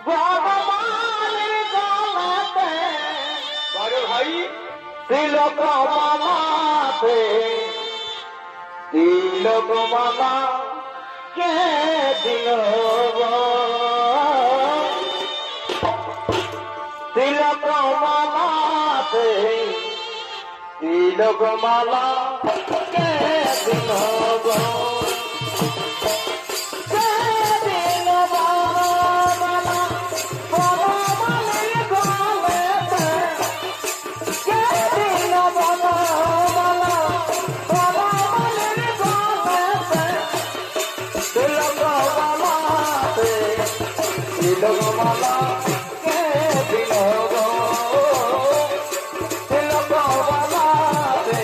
ভগবানের গলাতে বড় ভাই তিলক মালাতে তিলক মালা কে দিল তিলক মালাতে তিলক মালা কে দিল তিলকমালা কে দিল তিলকমালাতে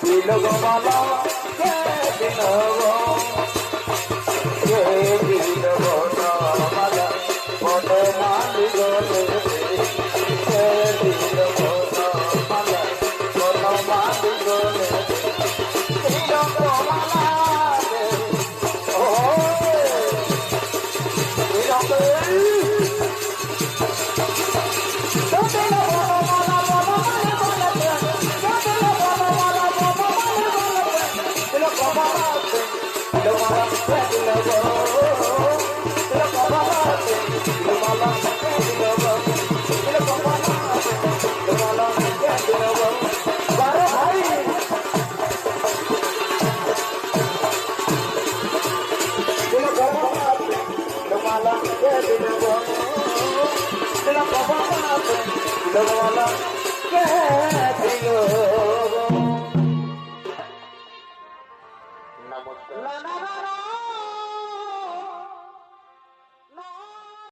তিলকমালা কে দিল কে দিল মালা বড় মালি গলে কে দিল মালা বড় মালি গলে তিলকমালাতে ও নমস্কার। La la la la. No.